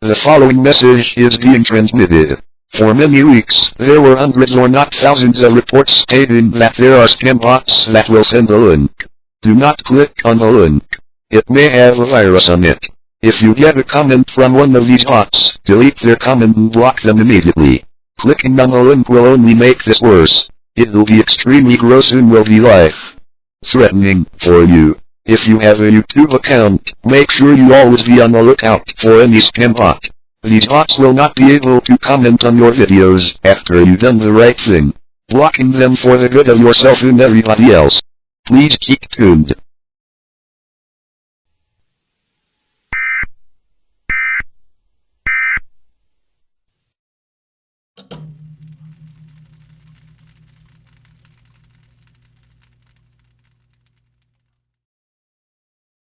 The following message is being transmitted. For many weeks, there were hundreds or not thousands of reports stating that there are spam bots that will send a link. Do not click on the link. It may have a virus on it. If you get a comment from one of these bots, delete their comment and block them immediately. Clicking on the link will only make this worse. It will be extremely gross and will be life-threatening for you. If you have a YouTube account, make sure you always be on the lookout for any spam bot. These bots will not be able to comment on your videos after you've done the right thing, blocking them for the good of yourself and everybody else. Please keep tuned.